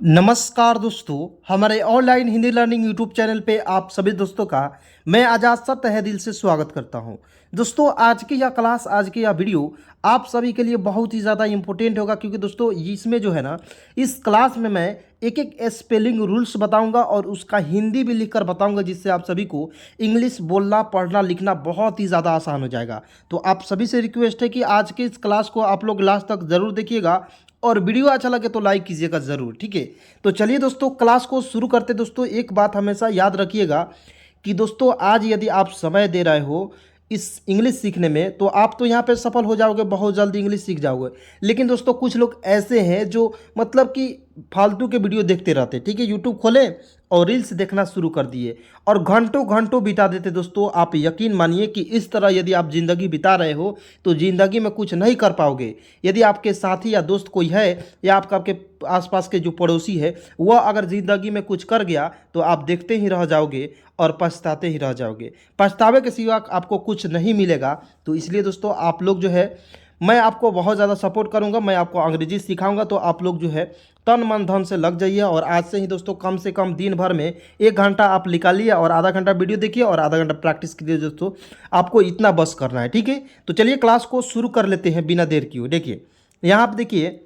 नमस्कार दोस्तों, हमारे online Hindi learning YouTube channel पे आप सभी दोस्तों का मैं आजाद सर तहे दिल से स्वागत करता हूं। दोस्तों, आज की यह क्लास, आज की यह वीडियो आप सभी के लिए बहुत ही ज़्यादा इंपॉर्टेंट होगा, क्योंकि दोस्तों इसमें जो है ना, इस क्लास में मैं एक एक स्पेलिंग रूल्स बताऊंगा और उसका हिंदी भी लिखकर बताऊंगा, जिससे आप सभी को इंग्लिश बोलना, पढ़ना, लिखना बहुत ही ज़्यादा आसान हो जाएगा। तो आप सभी से रिक्वेस्ट है कि आज के इस क्लास को आप लोग लास्ट तक ज़रूर देखिएगा और वीडियो अच्छा लगे तो लाइक कीजिएगा ज़रूर, ठीक है। तो चलिए दोस्तों, क्लास को शुरू करते। दोस्तों, एक बात हमेशा याद रखिएगा कि दोस्तों आज यदि आप समय दे रहे हो इस इंग्लिश सीखने में, तो आप तो यहाँ पे सफल हो जाओगे, बहुत जल्दी इंग्लिश सीख जाओगे। लेकिन दोस्तों कुछ लोग ऐसे हैं जो मतलब कि फालतू के वीडियो देखते रहते, ठीक है। यूट्यूब खोले और रील्स देखना शुरू कर दिए और घंटों घंटों बिता देते। दोस्तों, आप यकीन मानिए कि इस तरह यदि आप ज़िंदगी बिता रहे हो तो ज़िंदगी में कुछ नहीं कर पाओगे। यदि आपके साथी या दोस्त कोई है या आपके आसपास के जो पड़ोसी है, वह अगर ज़िंदगी में कुछ कर गया तो आप देखते ही रह जाओगे और पछताते ही रह जाओगे। पछतावे के सिवा आपको कुछ नहीं मिलेगा। तो इसलिए दोस्तों, आप लोग जो है, मैं आपको बहुत ज़्यादा सपोर्ट करूंगा, मैं आपको अंग्रेजी सिखाऊंगा। तो आप लोग जो है तन मन धन से लग जाइए और आज से ही दोस्तों कम से कम दिन भर में 1 घंटा आप निकालिए और आधा घंटा वीडियो देखिए और आधा घंटा प्रैक्टिस कीजिए। दोस्तों, आपको इतना बस करना है, ठीक है। तो चलिए क्लास को शुरू कर लेते हैं बिना देर किए। देखिए यहाँ आप देखिए,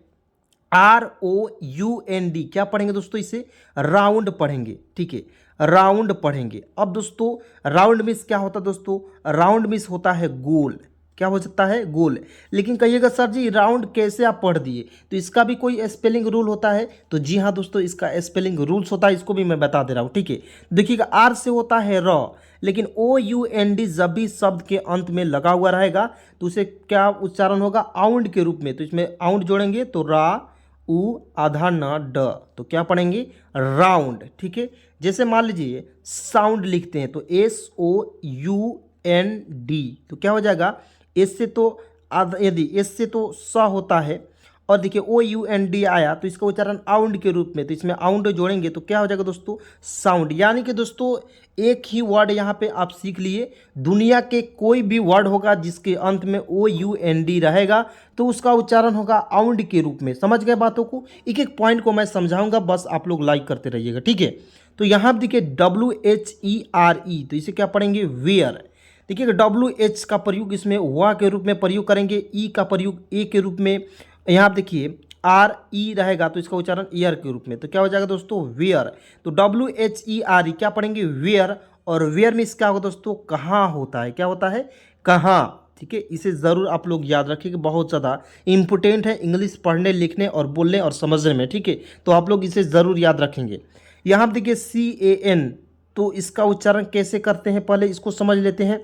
ROUND क्या पढ़ेंगे दोस्तों, इसे राउंड पढ़ेंगे, ठीक है। राउंड पढ़ेंगे। अब दोस्तों, राउंड मिस क्या होता है दोस्तों, राउंड मिस होता है गोल। क्या हो सकता है, गोल। लेकिन कहिएगा सर जी राउंड कैसे आप पढ़ दिए, तो इसका भी कोई स्पेलिंग रूल होता है। तो जी हाँ दोस्तों, इसका स्पेलिंग रूल्स होता है, इसको भी मैं बता दे रहा हूँ, ठीक है। देखिएगा, आर से होता है र, लेकिन OUND जब भी शब्द के अंत में लगा हुआ रहेगा तो उसे क्या उच्चारण होगा, आउंड के रूप में। तो इसमें आउंड जोड़ेंगे तो रा उ आधा न ड, तो क्या पढ़ेंगे, राउंड, ठीक है। जैसे मान लीजिए साउंड लिखते हैं तो SOUND, तो क्या हो जाएगा, एस से तो यदि एस से तो स होता है और देखिए OUND आया तो इसका उच्चारण आउंड के रूप में, तो इसमें आउंड जोड़ेंगे तो क्या हो जाएगा दोस्तों, साउंड। यानी कि दोस्तों एक ही वर्ड यहाँ पे आप सीख लिए, दुनिया के कोई भी वर्ड होगा जिसके अंत में OUND रहेगा तो उसका उच्चारण होगा आउंड के रूप में। समझ गए बातों को, एक एक पॉइंट को मैं समझाऊंगा, बस आप लोग लाइक करते रहिएगा, ठीक है। तो यहाँ देखिए WHERE, तो इसे क्या पढ़ेंगे, वेयर। देखिए WH का प्रयोग इसमें वा के रूप में प्रयोग करेंगे, ई का प्रयोग ए के रूप में। यहाँ आप देखिए RE रहेगा तो इसका उच्चारण ईयर के रूप में, तो क्या हो जाएगा दोस्तों, वेयर। तो WHERE क्या पढ़ेंगे, वेयर। और वेयर मीन्स क्या होगा दोस्तों, कहाँ होता है, क्या होता है, कहाँ, ठीक है। इसे ज़रूर आप लोग याद रखिए कि बहुत ज़्यादा इंपॉर्टेंट है इंग्लिश पढ़ने, लिखने और बोलने और समझने में, ठीक है। तो आप लोग इसे ज़रूर याद रखेंगे। यहाँ आप देखिए CAN, तो इसका उच्चारण कैसे करते हैं पहले इसको समझ लेते हैं।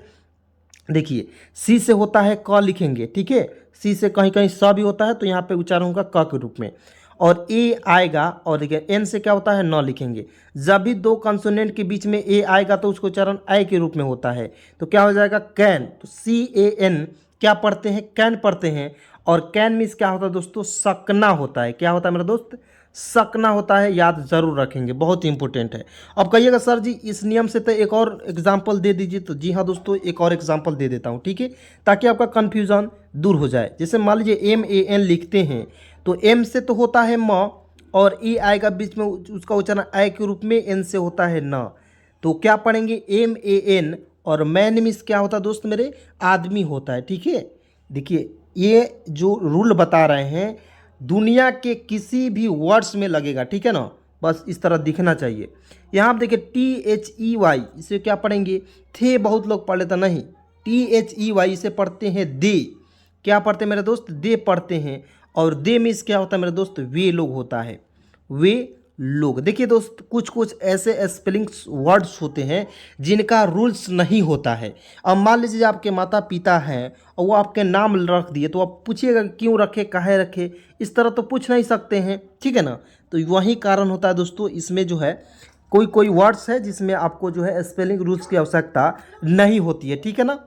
देखिए सी से होता है क लिखेंगे, ठीक है। सी से कहीं कहीं स भी होता है तो यहाँ पे उच्चारण होगा क के रूप में। और ए आएगा और देखिए एन से क्या होता है, न लिखेंगे। जब भी दो कंसोनेंट के बीच में ए आएगा तो उसको उच्चारण आई के रूप में होता है, तो क्या हो जाएगा, कैन। तो CAN क्या पढ़ते हैं, कैन पढ़ते हैं। और कैन मीन्स क्या होता है दोस्तों, सकना होता है। क्या होता है मेरा दोस्त, सकना होता है। याद जरूर रखेंगे, बहुत इंपॉर्टेंट है। अब कहिएगा सर जी इस नियम से तो एक और एग्जाम्पल दे दीजिए, तो जी हाँ दोस्तों, एक और एग्जाम्पल दे देता हूँ, ठीक है, ताकि आपका कन्फ्यूज़न दूर हो जाए। जैसे मान लीजिए MAN लिखते हैं तो M से तो होता है म और E आएगा बीच में, उसका उच्चारण आई के रूप में, N से होता है न। तो क्या पढ़ेंगे, MAN। और मैन मीन्स क्या होता है दोस्त मेरे, आदमी होता है, ठीक है। देखिए ये जो रूल बता रहे हैं दुनिया के किसी भी वर्ड्स में लगेगा, ठीक है ना, बस इस तरह दिखना चाहिए। यहाँ आप देखिए THEY, इसे क्या पढ़ेंगे, थे बहुत लोग पढ़ लेते नहीं, THEY इसे पढ़ते हैं दे। क्या पढ़ते हैं मेरे दोस्त, दे पढ़ते हैं। और दे मीन्स क्या होता है मेरे दोस्त, वे लोग होता है, वे लोग। देखिए दोस्त, कुछ कुछ ऐसे स्पेलिंग्स वर्ड्स होते हैं जिनका रूल्स नहीं होता है। अब मान लीजिए आपके माता पिता हैं और वो आपके नाम रख दिए, तो आप पूछिएगा क्यों रखे, काहे रखे, इस तरह तो पूछ नहीं सकते हैं, ठीक है ना। तो वही कारण होता है दोस्तों, इसमें जो है कोई कोई वर्ड्स है जिसमें आपको जो है स्पेलिंग रूल्स की आवश्यकता नहीं होती है, ठीक है ना।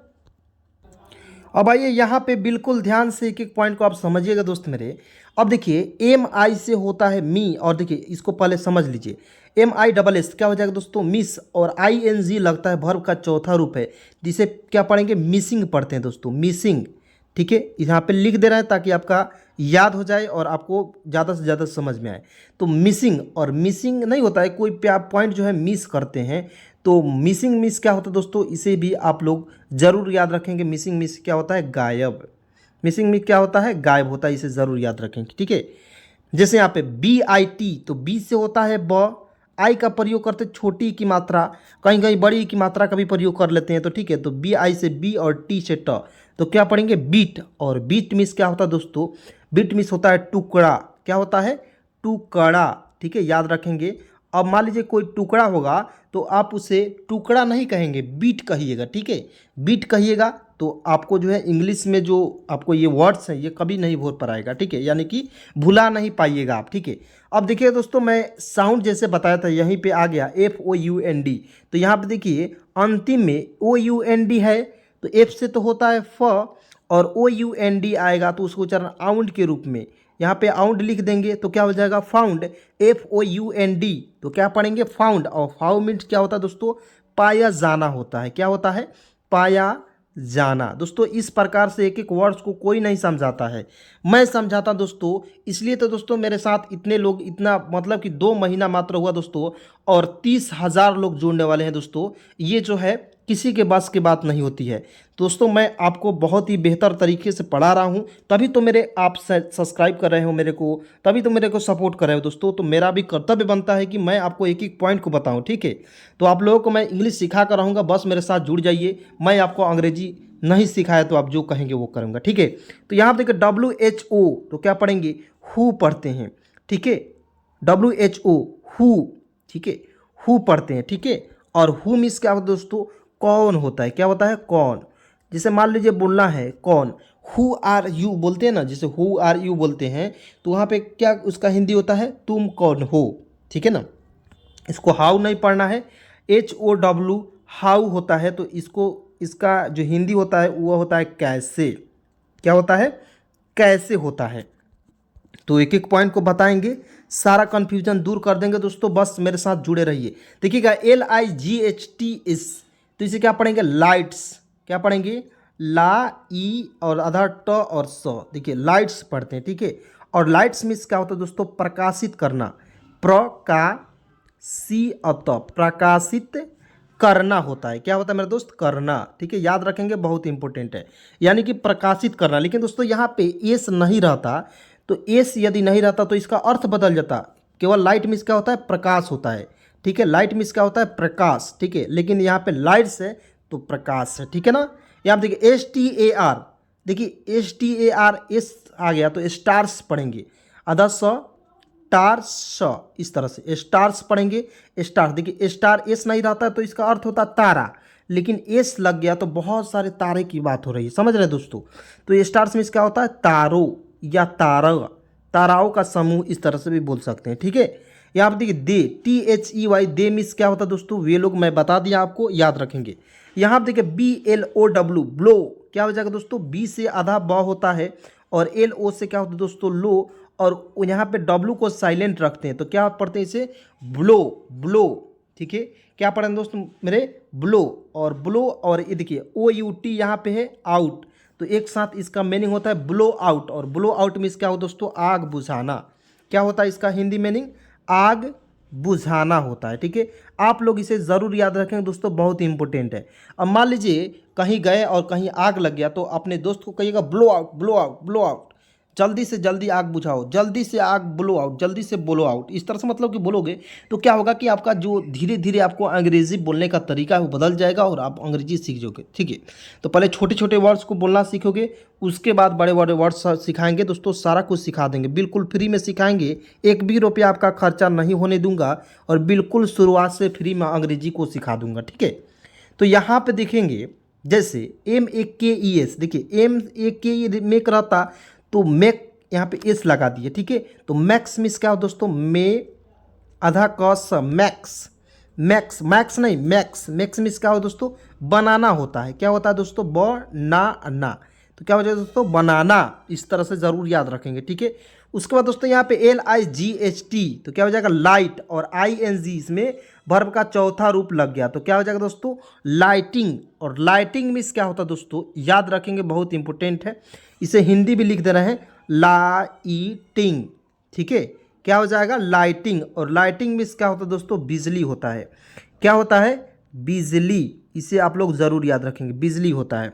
अब आइए यहाँ पे बिल्कुल ध्यान से एक एक पॉइंट को आप समझिएगा दोस्त मेरे। अब देखिए MI से होता है मी, और देखिए इसको पहले समझ लीजिए, MISS क्या हो जाएगा दोस्तों, मिस। और ING लगता है वर्ब का चौथा रूप है, जिसे क्या पढ़ेंगे, मिसिंग पढ़ते हैं दोस्तों, मिसिंग, ठीक है। यहाँ पे लिख दे रहे हैं ताकि आपका याद हो जाए और आपको ज़्यादा से ज़्यादा समझ में आए। तो मिसिंग और मिसिंग नहीं होता है, कोई पॉइंट जो है मिस करते हैं तो मिसिंग मिस क्या होता है दोस्तों, इसे भी आप लोग ज़रूर याद रखेंगे। मिसिंग मिस क्या होता है, गायब। मिसिंग मिस क्या होता है, गायब होता है, इसे ज़रूर याद रखेंगे, ठीक है। जैसे यहाँ पे BIT, तो बी से होता है ब, आई का प्रयोग करते छोटी की मात्रा, कहीं कहीं बड़ी की मात्रा का भी प्रयोग कर लेते हैं, तो ठीक है। तो BI से बी और टी से ट, तो क्या पढ़ेंगे, बीट। और बीट मिस क्या होता है दोस्तों, बीट मिस होता है टुकड़ा, क्या होता है, टुकड़ा, ठीक है, याद रखेंगे। अब मान लीजिए कोई टुकड़ा होगा तो आप उसे टुकड़ा नहीं कहेंगे, बीट कहिएगा, ठीक है। बीट कहिएगा तो आपको जो है इंग्लिश में जो आपको ये वर्ड्स हैं ये कभी नहीं भूल पाएगा, ठीक है, यानी कि भुला नहीं पाइएगा आप, ठीक है। अब देखिए दोस्तों, मैं साउंड जैसे बताया था यहीं पे आ गया FOUND, तो यहाँ पे देखिए अंतिम में OUND है, तो F से तो होता है फ और OUND आएगा तो उसको उच्चारण आउंड के रूप में, यहाँ पे आउंड लिख देंगे तो क्या हो जाएगा, फाउंड, FOUND, तो क्या पढ़ेंगे, फाउंड। और फाउंड मीन्स क्या होता है दोस्तों, पाया जाना होता है, क्या होता है, पाया जाना। दोस्तों इस प्रकार से एक एक वर्ड्स को कोई नहीं समझाता है, मैं समझाता दोस्तों, इसलिए तो दोस्तों मेरे साथ इतने लोग, इतना मतलब कि 2 महीना मात्र हुआ दोस्तों और 30,000 लोग जुड़ने वाले हैं दोस्तों। ये जो है किसी के बस की बात नहीं होती है दोस्तों, मैं आपको बहुत ही बेहतर तरीके से पढ़ा रहा हूँ, तभी तो मेरे आप सब्सक्राइब कर रहे हो मेरे को, तभी तो मेरे को सपोर्ट कर रहे हो दोस्तों। तो मेरा भी कर्तव्य बनता है कि मैं आपको एक एक पॉइंट को बताऊँ, ठीक है। तो आप लोगों को मैं इंग्लिश सिखा कर रहूँगा, बस मेरे साथ जुड़ जाइए। मैं आपको अंग्रेजी नहीं सिखाया तो आप जो कहेंगे वो करूँगा, ठीक है। तो यहाँ पर देखिए WHO, तो क्या पढ़ेंगे, हु पढ़ते हैं, ठीक है। WHO, हु, ठीक है, हु पढ़ते हैं, ठीक है। और हु मीन्स क्या होता है दोस्तों, कौन होता है, क्या होता है, कौन। जैसे मान लीजिए बोलना है कौन, हु आर यू बोलते हैं ना, जैसे हु आर यू बोलते हैं तो वहाँ पे क्या उसका हिंदी होता है, तुम कौन हो, ठीक है ना। इसको हाउ नहीं पढ़ना है, HOW हाउ होता है, तो इसको इसका जो हिंदी होता है वो होता है कैसे, क्या होता है, कैसे होता है। तो एक एक पॉइंट को बताएंगे, सारा कन्फ्यूजन दूर कर देंगे दोस्तों, बस मेरे साथ जुड़े रहिए। देखिएगा LIGHTS, तो इसे क्या पढ़ेंगे, लाइट्स, क्या पढ़ेंगे, ला ई और आधा ट और स, देखिए लाइट्स पढ़ते हैं, ठीक है। और लाइट्स मीन्स क्या होता है दोस्तों, प्रकाशित करना, प्रकाशित करना होता है, क्या होता है मेरे दोस्त, करना, ठीक है, याद रखेंगे, बहुत इंपॉर्टेंट है, यानी कि प्रकाशित करना। लेकिन दोस्तों यहाँ पे एस नहीं रहता, तो एस यदि नहीं रहता तो इसका अर्थ बदल जाता, केवल लाइट मीन्स क्या होता है, प्रकाश होता है, ठीक है। लाइट मीन्स क्या होता है, प्रकाश, ठीक है। लेकिन यहाँ पे लाइट्स है तो प्रकाश है, ठीक है ना। यहाँ पे देखिए STAR, देखिए STAR एस आ गया तो स्टार्स पढ़ेंगे, आधा स टार स, इस तरह से स्टार्स पढ़ेंगे। स्टार, देखिए स्टार एस नहीं रहता तो इसका अर्थ होता तारा, लेकिन एस लग गया तो बहुत सारे तारे की बात हो रही है, समझ रहे हैं दोस्तों। तो ये स्टार्स में क्या होता है, तारों या तारा, ताराओं का समूह, इस तरह से भी बोल सकते हैं, ठीक है। यहाँ पर देखिए दे, THEY, दे मिस क्या होता है दोस्तों, वे लोग मैं बता दिया आपको, याद रखेंगे। यहाँ पर देखिए BLOW, ब्लो, क्या हो जाएगा दोस्तों, बी से आधा ब होता है और LO से क्या होता है दोस्तों, लो, और यहाँ पे W को साइलेंट रखते हैं तो क्या पढ़ते हैं इसे, ब्लो, ब्लो, ठीक है। क्या पढ़ेंगे दोस्तों मेरे, ब्लो, और ब्लो, और ये देखिए OUT यहाँ पे है आउट, तो एक साथ इसका मीनिंग होता है ब्लो आउट। और ब्लो आउट मीन्स क्या हो दोस्तों, आग बुझाना, क्या होता है इसका हिंदी मीनिंग, आग बुझाना होता है, ठीक है। आप लोग इसे ज़रूर याद रखेंगे दोस्तों, बहुत इंपॉर्टेंट है। अब मान लीजिए कहीं गए और कहीं आग लग गया तो अपने दोस्त को कहिएगा blow out, blow out, blow out, जल्दी से जल्दी आग बुझाओ, जल्दी से आग ब्लो आउट, जल्दी से ब्लो आउट, इस तरह से मतलब कि बोलोगे तो क्या होगा कि आपका जो धीरे धीरे आपको अंग्रेजी बोलने का तरीका है वो बदल जाएगा और आप अंग्रेजी सीख जाओगे, ठीक है। तो पहले छोटे छोटे वर्ड्स को बोलना सीखोगे, उसके बाद बड़े बड़े वर्ड्स सिखाएंगे दोस्तों, सारा कुछ सिखा देंगे, बिल्कुल फ्री में सिखाएंगे, एक भी रुपया आपका खर्चा नहीं होने दूंगा और बिल्कुल शुरुआत से फ्री में अंग्रेजी को सिखा दूंगा, ठीक है। तो यहाँ पर देखेंगे जैसे MEKES, देखिए MEKE मेक रहता तो मैक यहाँ पे एस लगा दिए, ठीक है। तो मैक्स मिस क्या हो दोस्तों, मे आधा कस मैक्स, मैक्स, मैक्स नहीं मैक्स, मैक्स मिस क्या हो दोस्तों, बनाना होता है, क्या होता है दोस्तों, बनाना, तो क्या हो जाएगा दोस्तों, बनाना, इस तरह से ज़रूर याद रखेंगे, ठीक है। उसके बाद दोस्तों यहाँ पे LIGHT, तो क्या हो जाएगा लाइट, और ING इसमें वर्ब का चौथा रूप लग गया तो क्या हो जाएगा दोस्तों, लाइटिंग। और लाइटिंग मीन्स क्या होता है दोस्तों, याद रखेंगे, बहुत इंपॉर्टेंट है, इसे हिंदी भी लिख दे रहे हैं, लाइटिंग, ठीक है, क्या हो जाएगा लाइटिंग। और लाइटिंग मीन्स क्या होता है दोस्तों, बिजली होता है। क्या होता है, बिजली, इसे आप लोग ज़रूर याद रखेंगे, बिजली होता है,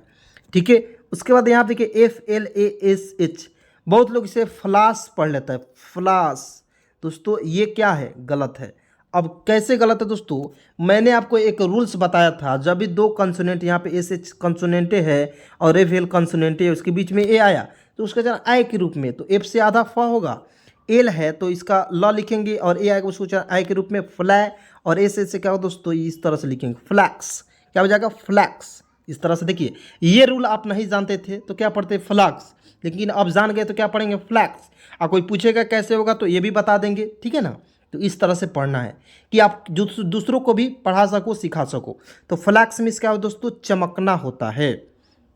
ठीक है। उसके बाद यहाँ देखिए FLASH, बहुत लोग इसे फ्लास पढ़ लेता है, फ्लास। दोस्तों ये क्या है, गलत है। अब कैसे गलत है दोस्तों, मैंने आपको एक रूल्स बताया था, जब भी दो कंसोनेंट यहाँ पे SH कंसोनेंटे है और FL कंसोनेंटे है, उसके बीच में ए आया तो उसका चरण आई के रूप में, तो F से आधा फ होगा, एल है तो इसका ल लिखेंगे और ए आएगा उसको चरण आई के रूप में फ्लै, और एस से क्या हो दोस्तों, इस तरह से लिखेंगे फ्लैक्स, क्या हो जाएगा फ्लैक्स, इस तरह से। देखिए ये रूल आप नहीं जानते थे तो क्या पढ़ते फ्लैक्स, लेकिन अब जान गए तो क्या पढ़ेंगे फ्लैक्स। और कोई पूछेगा कैसे होगा तो ये भी बता देंगे, ठीक है ना। तो इस तरह से पढ़ना है कि आप दूसरों को भी पढ़ा सको, सिखा सको। तो फ्लैक्स मीन्स क्या हो दोस्तों, चमकना होता है,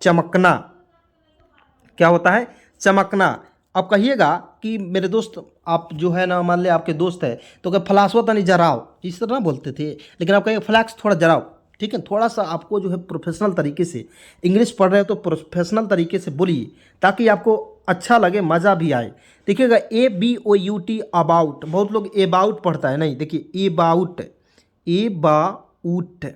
चमकना, क्या होता है, चमकना। अब कहिएगा कि मेरे दोस्त, आप जो है ना, मान ले आपके दोस्त है तो क्या फ्लासवा तो नहीं जराओ, इस तरह ना बोलते थे, लेकिन आप कहेंगे फ्लैक्स थोड़ा जराओ, ठीक है। थोड़ा सा आपको जो है प्रोफेशनल तरीके से, इंग्लिश पढ़ रहे हो तो प्रोफेशनल तरीके से बोलिए ताकि आपको अच्छा लगे, मज़ा भी आए। देखिएगा ABOUT, अबाउट, बहुत लोग एबाउट पढ़ता है, नहीं, देखिए एबाउट, एबाउट,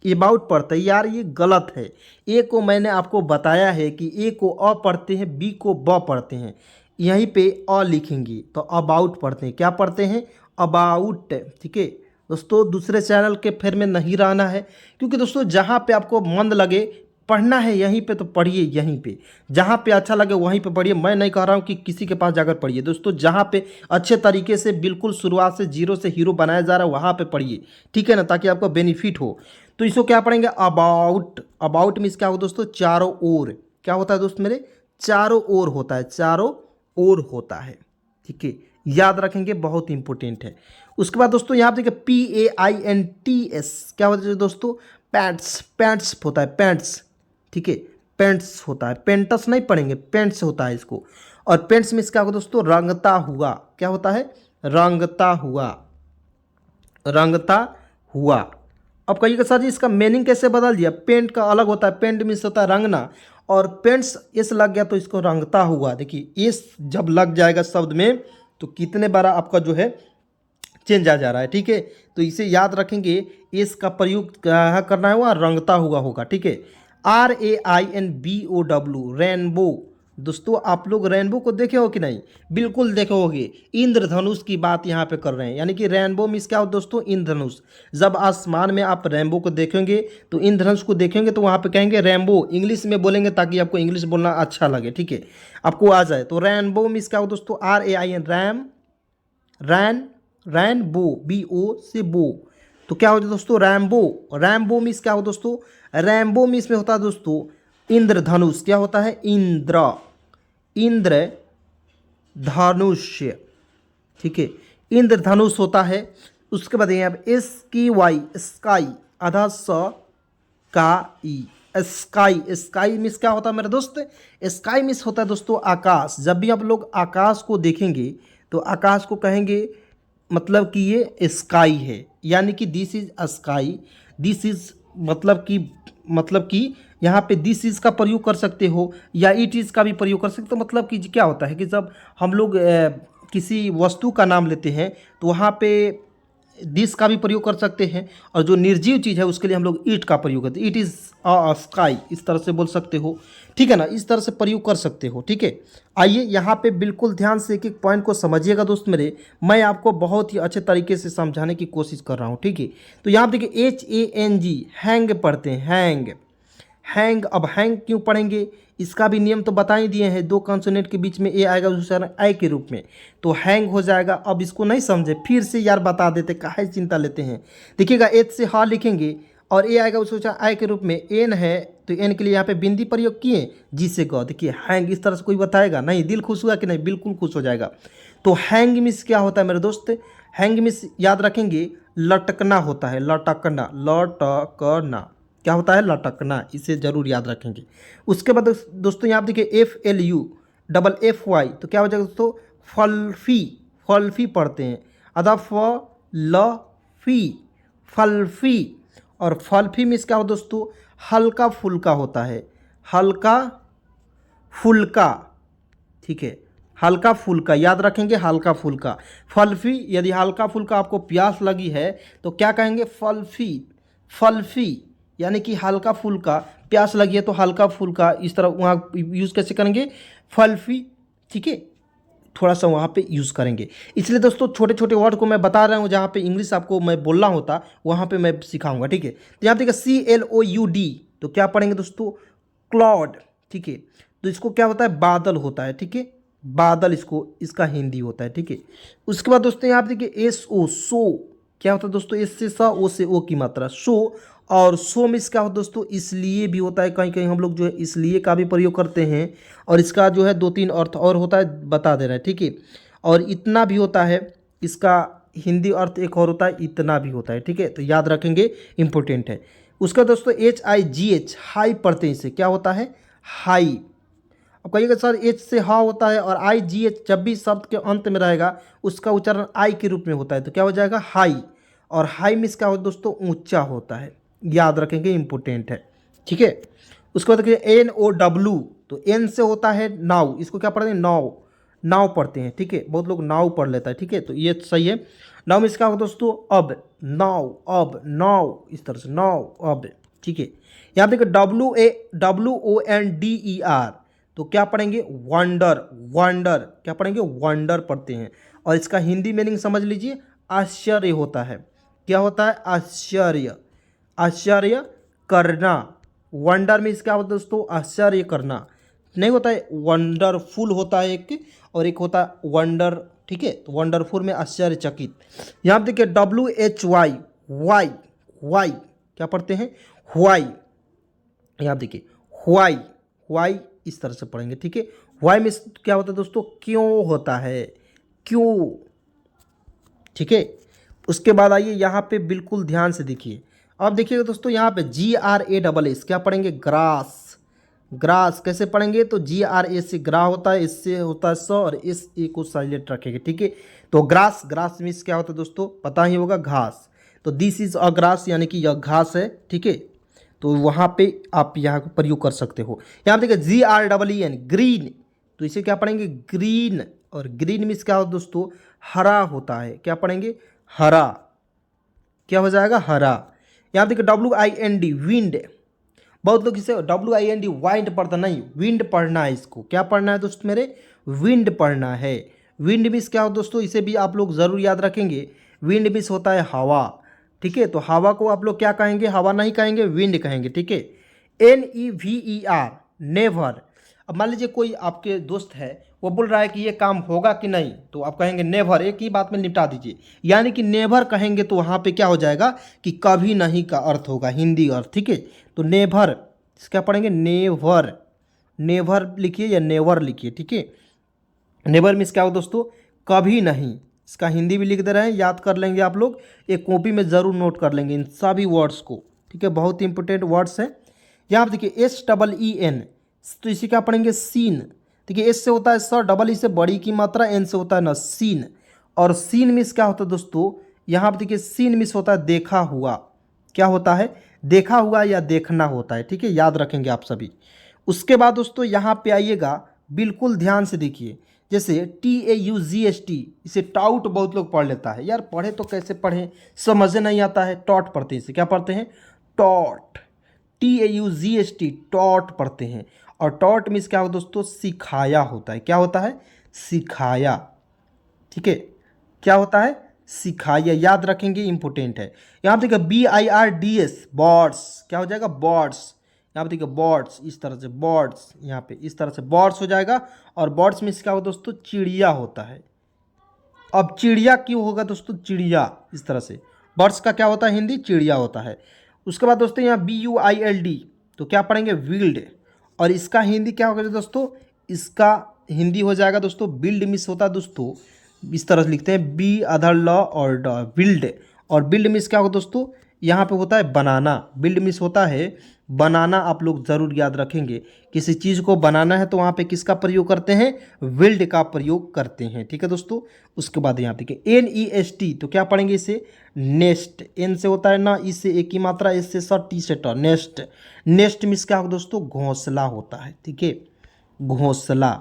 एबाउट पढ़ते हैं यार, ये गलत है। ए को मैंने आपको बताया है कि ए को अ पढ़ते हैं, बी को ब पढ़ते हैं, यहीं पे अ लिखेंगे तो अबाउट पढ़ते हैं, क्या पढ़ते हैं, अबाउट, ठीक है। दोस्तों दूसरे चैनल के फेर में नहीं रहना है, क्योंकि दोस्तों जहाँ पे आपको मन लगे पढ़ना है यहीं पे तो पढ़िए, यहीं पे जहाँ पे अच्छा लगे वहीं पे पढ़िए। मैं नहीं कह रहा हूँ कि किसी के पास जाकर पढ़िए, दोस्तों जहाँ पे अच्छे तरीके से बिल्कुल शुरुआत से जीरो से हीरो बनाया जा रहा है वहाँ पे पढ़िए, ठीक है ना, ताकि आपको बेनिफिट हो। तो इसको क्या पढ़ेंगे, अबाउट, अबाउट मीन्स क्या हो दोस्तों, चारों ओर, क्या होता है दोस्त मेरे, चारों ओर होता है, चारों ओर होता है, ठीक है, याद रखेंगे, बहुत इंपॉर्टेंट है। उसके बाद दोस्तों यहाँ पे देखिए PAINTS, क्या होता है दोस्तों, पैंट्स, पैंट्स होता है, पैंट्स, ठीक है, पेंट्स होता है, पेंटस नहीं पढ़ेंगे, पेंट्स होता है इसको। और पेंट्स मीन्स क्या होगा दोस्तों, रंगता हुआ, क्या होता है, रंगता हुआ, रंगता हुआ। अब कहिएगा सर जी इसका मीनिंग कैसे बदल दिया, पेंट का अलग होता है, पेंट मीन्स होता है रंगना, और पेंट्स इस लग गया तो इसको रंगता हुआ। देखिए इस जब लग जाएगा शब्द में तो कितने बार आपका जो है चेंज आ जा रहा है, ठीक है। तो इसे याद रखेंगे, इसका प्रयोग क्या करना है, वह रंगता हुआ होगा, ठीक है। RAINBOW, rainbow. दोस्तों आप लोग रेनबो को देखे हो कि नहीं, बिल्कुल देखे होगे, इंद्रधनुष की बात यहाँ पे कर रहे हैं, यानी कि रेनबो मीन्स क्या हो दोस्तों, इंद्रधनुष। जब आसमान में आप रेनबो को देखेंगे तो इंद्रधनुष को देखेंगे तो वहाँ पे कहेंगे रेनबो, इंग्लिश में बोलेंगे ताकि आपको इंग्लिश बोलना अच्छा लगे, ठीक है, आपको आ जाए। तो रेनबो मीन्स क्या हो दोस्तों, RAIN, रैम, रैन, रैनबो, BO से बो, तो क्या हो दोस्तों, रैम्बो। रैम्बो मीन्स क्या हो दोस्तों, रैम्बो मीन्स में होता है दोस्तों इंद्रधनुष, क्या होता है, इंद्र, इंद्र धनुष्य, ठीक है, इंद्रधनुष होता है। उसके बाद यहाँ पे SKY, स्काई, आधा स का ई, स्काई, स्काई मिस क्या होता है मेरे दोस्त, स्काई मिस होता है दोस्तों आकाश। जब भी आप लोग आकाश को देखेंगे तो आकाश को कहेंगे मतलब कि ये स्काई है, यानी कि this is sky, this is मतलब कि यहाँ पे दिस इज का प्रयोग कर सकते हो या इट इज़ का भी प्रयोग कर सकते हो। मतलब कि क्या होता है कि जब हम लोग किसी वस्तु का नाम लेते हैं तो वहाँ पे दिस का भी प्रयोग कर सकते हैं, और जो निर्जीव चीज़ है उसके लिए हम लोग इट का प्रयोग करते हैं, इट इज़ अ स्काई, इस तरह से बोल सकते हो, ठीक है ना, इस तरह से प्रयोग कर सकते हो, ठीक है। आइए यहाँ पे बिल्कुल ध्यान से एक एक पॉइंट को समझिएगा दोस्त मेरे, मैं आपको बहुत ही अच्छे तरीके से समझाने की कोशिश कर रहा हूँ, ठीक है। तो यहाँ पे देखिए HANG, हैंग पढ़ते हैं, हैंग, हैंग। अब हैंग क्यों पढ़ेंगे, इसका भी नियम तो बता ही दिए हैं, दो कॉन्सोनेंट के बीच में ए आएगा दूसरा आई के रूप में तो हैंग हो जाएगा। अब इसको नहीं समझे फिर से यार बता देते, काहे चिंता लेते हैं। देखिएगा एच से हा लिखेंगे और ए आएगा उसको आई के रूप में, एन है तो एन के लिए यहाँ पे बिंदी प्रयोग किए, जी से ग। देखिए हैंग इस तरह से कोई बताएगा नहीं, दिल खुश हुआ कि नहीं, बिल्कुल खुश हो जाएगा। तो हैंग मिस क्या होता है मेरे दोस्त, हैंग मिस याद रखेंगे लटकना होता है, लटकना, लटकना, क्या होता है, लटकना, इसे जरूर याद रखेंगे। उसके बाद दोस्तों यहाँ देखिए FLU तो क्या हो जाएगा दोस्तों, फल्फी, फल्फी पढ़ते हैं, अदा फी, फल्फी। और फल्फी मीन्स क्या हो दोस्तों, हल्का फुल्का होता है, हल्का फुल्का, ठीक है, हल्का फुल्का, याद रखेंगे हल्का फुल्का। फल्फी, यदि हल्का फुल्का आपको प्यास लगी है तो क्या कहेंगे, फल्फी। फल्फी यानी कि हल्का फुल्का प्यास लगी है तो हल्का फुल्का, इस तरह वहाँ यूज़ कैसे करेंगे, फल्फी। ठीक है, थोड़ा सा वहाँ पे यूज़ करेंगे। इसलिए दोस्तों छोटे छोटे वर्ड को मैं बता रहा हूँ, जहाँ पे इंग्लिश आपको मैं बोलना होता वहाँ पे मैं सिखाऊंगा। ठीक है, तो यहाँ पे देखिए CLOUD, तो क्या पढ़ेंगे दोस्तों, क्लाउड। ठीक है, तो इसको क्या होता है, बादल होता है। ठीक है, बादल इसको, इसका हिंदी होता है। ठीक है, उसके बाद दोस्तों यहाँ पे देखिए SO, सो, क्या होता है दोस्तों, एस से सा, ओ से ओ की मात्रा, सो। और सो में इसका होता है दोस्तों, इसलिए भी होता है, कहीं कहीं हम लोग जो है इसलिए का भी प्रयोग करते हैं, और इसका जो है 2-3 अर्थ और होता है, बता दे रहा है। ठीक है, और इतना भी होता है, इसका हिंदी अर्थ एक और होता है, इतना भी होता है। ठीक है, तो याद रखेंगे, इंपॉर्टेंट है। उसका दोस्तों HIGH, हाई पढ़ते हैं, इसे क्या होता है, हाई। अब कहिएगा सर एच से हा होता है, और IGH जब भी शब्द के अंत में रहेगा उसका उच्चारण आई के रूप में होता है, तो क्या हो जाएगा, हाई। और हाई मीन्स क्या होता है दोस्तों, ऊंचा होता है, याद रखेंगे, इंपॉर्टेंट है। ठीक है, उसके बाद देखिए NOW, तो एन से होता है नाव, इसको क्या पढ़ते हैं, नाव, नाव पढ़ते हैं। ठीक है, बहुत लोग नाव पढ़ लेता है। ठीक है, तो ये सही है। नाव मीन्स क्या होगा दोस्तों, अब, नाव, अब, नाव, इस तरह से, नाव, अब। ठीक है, यहाँ देखिए WONDER, तो क्या पढ़ेंगे, वंडर, वंडर, क्या पढ़ेंगे, वंडर पढ़ते हैं। और इसका हिंदी मीनिंग समझ लीजिए, आश्चर्य होता है। क्या होता है, आश्चर्य, आश्चर्य करना। वंडर मीन्स क्या होता है दोस्तों, आश्चर्य करना नहीं होता है, वंडरफुल होता है एक, और एक होता है वंडर। ठीक है, तो वंडरफुल में आश्चर्यचकित। यहाँ पे देखिए WHY, वाई, वाई, क्या पढ़ते हैं, वाई। यहाँ देखिए वाई, वाई, इस तरह से पढ़ेंगे। ठीक है, वाई में क्या होता है दोस्तों, क्यों होता है, क्यों। ठीक है, उसके बाद आइए यहाँ पे बिल्कुल ध्यान से देखिए। अब देखिएगा दोस्तों, यहाँ पे GRASS, क्या पढ़ेंगे, ग्रास। ग्रास कैसे पढ़ेंगे, तो GRA से ग्रा होता है, इससे होता है स, और इस ए को साइलेंट रखेंगे। ठीक है, तो ग्रास, ग्रास मीन्स क्या होता है दोस्तों, पता ही होगा, घास। तो दिस इज अ ग्रास, यानी कि यह घास है। ठीक है, तो वहाँ पे आप यहाँ प्रयोग कर सकते हो। यहाँ देखिए GREEN, ग्रीन, तो इसे क्या पढ़ेंगे, ग्रीन। और ग्रीन मीन्स क्या होता है दोस्तों, हरा होता है, क्या पढ़ेंगे, हरा, क्या हो जाएगा, हरा। यहाँ देखिए WIND, विंड, बहुत लोग इसे WIND वाइंड पढ़ता, नहीं, विंड पढ़ना है, इसको क्या पढ़ना है दोस्तों मेरे, विंड पढ़ना है। विंड मीन्स क्या हो दोस्तों, इसे भी आप लोग ज़रूर याद रखेंगे, विंड मीन्स होता है हवा। ठीक है, तो हवा को आप लोग क्या कहेंगे, हवा नहीं कहेंगे, विंड कहेंगे। ठीक है, NEVER, नेवर। अब मान लीजिए कोई आपके दोस्त है, वो बोल रहा है कि ये काम होगा कि नहीं, तो आप कहेंगे नेवर, एक ही बात में निपटा दीजिए। यानी कि नेवर कहेंगे तो वहाँ पे क्या हो जाएगा कि कभी नहीं का अर्थ होगा, हिंदी अर्थ। ठीक है, तो नेवर क्या पढ़ेंगे, नेवर, नेवर लिखिए या नेवर लिखिए। ठीक है, नेवर मीन्स क्या हो दोस्तों, कभी नहीं। इसका हिंदी भी लिख दे रहे हैं, याद कर लेंगे आप लोग, एक कॉपी में ज़रूर नोट कर लेंगे इन सभी वर्ड्स को। ठीक है, बहुत ही इंपॉर्टेंट वर्ड्स हैं। यहाँ पर देखिए SEEN, तो इसे क्या पढ़ेंगे, सीन। देखिए एस से होता है सर, डबल ई से बड़ी की मात्रा, एन से होता है ना, सीन। और सीन मिस क्या होता है दोस्तों, यहाँ पर देखिए सीन मिस होता है देखा हुआ, क्या होता है, देखा हुआ या देखना होता है। ठीक है, याद रखेंगे आप सभी। उसके बाद दोस्तों यहाँ पे आइएगा, बिल्कुल ध्यान से देखिए, जैसे TAUGST, इसे टाउट बहुत लोग पढ़ लेता है, यार पढ़े तो कैसे पढ़ें, समझ नहीं आता है, टॉट पढ़ते हैं, इसे क्या पढ़ते हैं, टॉट, TAUGST, टॉट पढ़ते हैं। और टॉट मीन्स क्या हो दोस्तों, सिखाया होता है, क्या होता है, सिखाया। ठीक है, क्या होता है, सिखाया, याद रखेंगे, इंपॉर्टेंट है। यहाँ पे देखिए BIRDS, बॉर्ड्स, क्या हो जाएगा, बॉर्ड्स। यहाँ पे देखिए बॉर्ड्स, इस तरह से बॉर्ड्स, यहाँ पे इस तरह से बॉर्ड्स हो जाएगा। और बॉर्ड्स मीन्स क्या हो दोस्तों, चिड़िया होता है। अब चिड़िया क्यों होगा दोस्तों, चिड़िया, इस तरह से बर्ड्स का क्या होता है, हिंदी चिड़िया होता है। उसके बाद दोस्तों यहाँ BUILD, तो क्या पढ़ेंगे, विल्ड। और इसका हिंदी क्या होगा दोस्तों, इसका हिंदी हो जाएगा दोस्तों, बिल्ड मिस होता है दोस्तों, इस तरह से लिखते हैं, बी अदर ल और ड, बिल्ड। और बिल्ड मिस क्या होगा दोस्तों, यहाँ पे होता है बनाना, बिल्ड मिस होता है बनाना। आप लोग ज़रूर याद रखेंगे, किसी चीज़ को बनाना है तो वहाँ पे किसका प्रयोग करते हैं, विल्ड का प्रयोग करते हैं। ठीक है दोस्तों, उसके बाद यहाँ देखिए NEST, तो क्या पढ़ेंगे इसे, नेस्ट, एन से होता है ना, इससे एक ही मात्रा, इससे सर, टी से ट, नेस्ट। नेस्ट मीन्स क्या होगा दोस्तों, घोंसला होता है। ठीक है, घोंसला।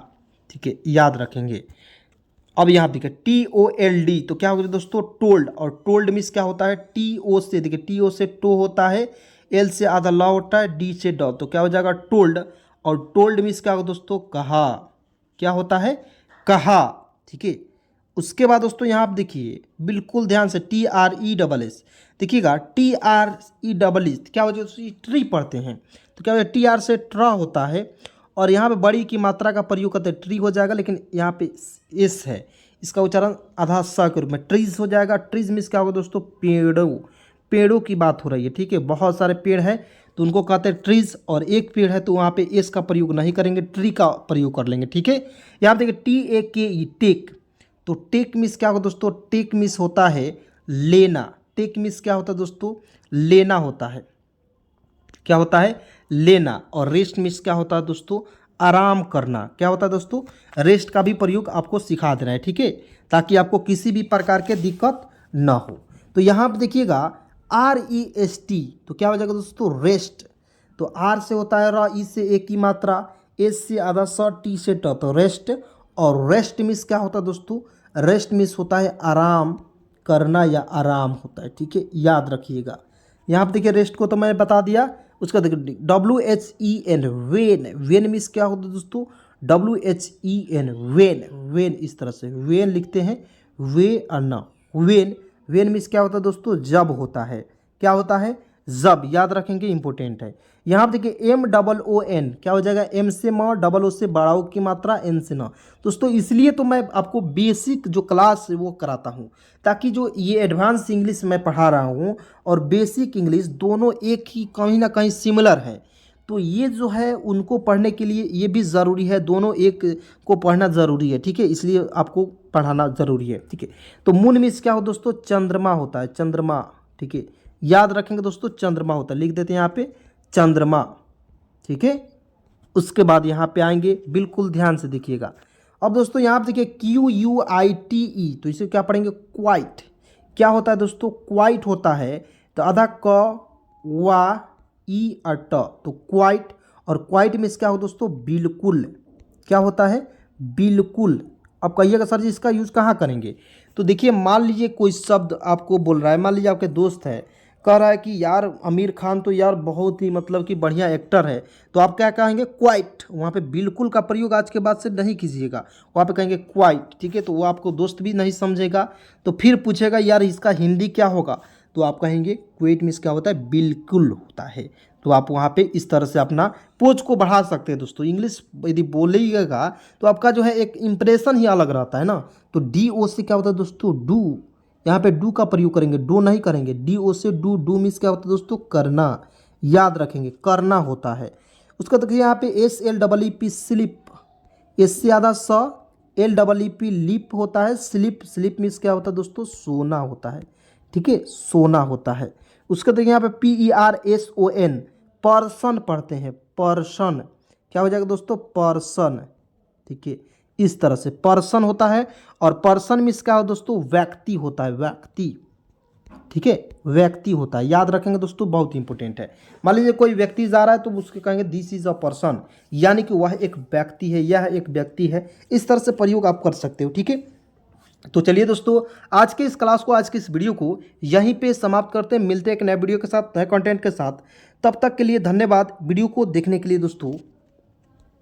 ठीक है, याद रखेंगे। अब यहाँ देखिए TOLD, तो क्या होगा दोस्तों, टोल्ड। और टोल्ड मीन्स क्या होता है, TO से, देखिए TO से टो होता है, L से आधा ला होता है, D से ड, तो क्या हो जाएगा टोल्ड। और टोल्ड मीन्स क्या होगा दोस्तों, कहा। क्या होता है, कहा। ठीक है, उसके बाद दोस्तों यहाँ आप देखिए बिल्कुल ध्यान से, TRESS देखिएगा, TRESS क्या हो जाएगा, ट्री पढ़ते हैं तो क्या हो जाएगा, TR से ट्रा होता है, और यहाँ पे बड़ी की मात्रा का प्रयोग करते हैं, ट्री हो जाएगा, लेकिन यहाँ पे एस है, इसका उच्चारण आधा सा के रूप में ट्रीज हो जाएगा। ट्रीज मीन्स क्या होगा दोस्तों, पेड़ों, पेड़ों की बात हो रही है। ठीक है, बहुत सारे पेड़ हैं तो उनको कहते हैं ट्रीज, और एक पेड़ है तो वहाँ पे एस का प्रयोग नहीं करेंगे, ट्री का प्रयोग कर लेंगे। ठीक है, यहाँ पे देखिए TAKE टेक, तो टेक मिस क्या होगा दोस्तों, टेक मिस होता है लेना। टेक मिस क्या होता है दोस्तों, लेना होता है। क्या होता है, लेना। और रेस्ट मिस क्या होता है दोस्तों, आराम करना। क्या होता है दोस्तों, रेस्ट का भी प्रयोग आपको सिखा देना है। ठीक है, ताकि आपको किसी भी प्रकार के दिक्कत ना हो। तो यहाँ पर देखिएगा REST, तो क्या हो जाएगा दोस्तों, रेस्ट। तो R से होता है र, ई से एक की मात्रा, एस से आधा स, टी से ट, तो रेस्ट। और रेस्ट मिस क्या होता है दोस्तों, रेस्ट मिस होता है आराम करना या आराम होता है। ठीक है, याद रखिएगा। यहाँ पर देखिए रेस्ट को तो मैं बता दिया, उसका देखिए WHEN वेन, वेन मिस क्या होता है दोस्तों, WHEN वेन, वेन इस तरह से वेन लिखते हैं, वे अन्ना वेन। वेन मिस क्या होता है दोस्तों, जब होता है। क्या होता है, जब, याद रखेंगे, इंपॉर्टेंट है। यहाँ पर देखिए MOON क्या हो जाएगा, M से म, डबल ओ से बड़ा ओ की मात्रा, N से न। दोस्तों इसलिए तो मैं आपको बेसिक जो क्लास है वो कराता हूँ, ताकि जो ये एडवांस इंग्लिश मैं पढ़ा रहा हूँ और बेसिक इंग्लिश दोनों एक ही कहीं ना कहीं सिमिलर है। तो ये जो है उनको पढ़ने के लिए ये भी ज़रूरी है, दोनों एक को पढ़ना ज़रूरी है। ठीक है, इसलिए आपको पढ़ाना ज़रूरी है। ठीक है, तो मून मीन्स क्या हो दोस्तों, चंद्रमा होता है, चंद्रमा। ठीक है, याद रखेंगे दोस्तों, चंद्रमा होता है, लिख देते हैं यहाँ पे चंद्रमा। ठीक है, उसके बाद यहाँ पे आएंगे, बिल्कुल ध्यान से देखिएगा। अब दोस्तों यहाँ पे देखिए QUITE, तो इसे क्या पढ़ेंगे, क्वाइट। क्या होता है दोस्तों, क्वाइट होता है, तो आधा क वा ई और ट, तो क्वाइट। और क्वाइट मीन्स क्या हो दोस्तों, बिल्कुल। क्या होता है, बिल्कुल। अब कहिएगा सर जी इसका यूज़ कहाँ करेंगे, तो देखिए मान लीजिए कोई शब्द आपको बोल रहा है, मान लीजिए आपके दोस्त है, कह रहा है कि यार आमिर खान तो यार बहुत ही मतलब कि बढ़िया एक्टर है, तो आप क्या कहेंगे, क्वाइट। वहाँ पे बिल्कुल का प्रयोग आज के बाद से नहीं कीजिएगा, वहाँ पे कहेंगे क्वाइट। ठीक है, तो वो आपको दोस्त भी नहीं समझेगा, तो फिर पूछेगा यार इसका हिंदी क्या होगा, तो आप कहेंगे क्वाइट मीन्स क्या होता है, बिल्कुल होता है। तो आप वहाँ पे इस तरह से अपना पोज को बढ़ा सकते हैं दोस्तों। इंग्लिश यदि बोलिएगा तो आपका जो है एक इम्प्रेशन ही अलग रहता है ना। तो DO से क्या होता है दोस्तों, डू, यहाँ पे डू का प्रयोग करेंगे, डो नहीं करेंगे। DO से डू, डू मीन्स क्या होता है दोस्तों, करना। याद रखेंगे, करना होता है। उसका देखिए यहाँ पे SLEEP स्लिप, एस से आधा स, LEEP लिप होता है, स्लिप, स्लिप मीन्स क्या होता है दोस्तों, सोना होता है। ठीक है, सोना होता है। उसका देखिए यहाँ पे PERSON, पर्सन पढ़ते हैं, पर्सन। क्या हो जाएगा दोस्तों, पर्सन। ठीक है, इस तरह से पर्सन होता है। और पर्सन मीन्स क्या हो दोस्तों, व्यक्ति होता है, व्यक्ति। ठीक है, व्यक्ति होता है, याद रखेंगे दोस्तों, बहुत इंपॉर्टेंट है। मान लीजिए कोई व्यक्ति जा रहा है तो उसके कहेंगे दिस इज अ पर्सन, यानी कि वह एक व्यक्ति है, यह एक व्यक्ति है। इस तरह से प्रयोग आप कर सकते हो। ठीक है, तो चलिए दोस्तों आज के इस क्लास को, आज के इस वीडियो को यहीं पे समाप्त करते हैं। मिलते हैं एक नए वीडियो के साथ, नए कंटेंट के साथ। तब तक के लिए धन्यवाद वीडियो को देखने के लिए दोस्तों।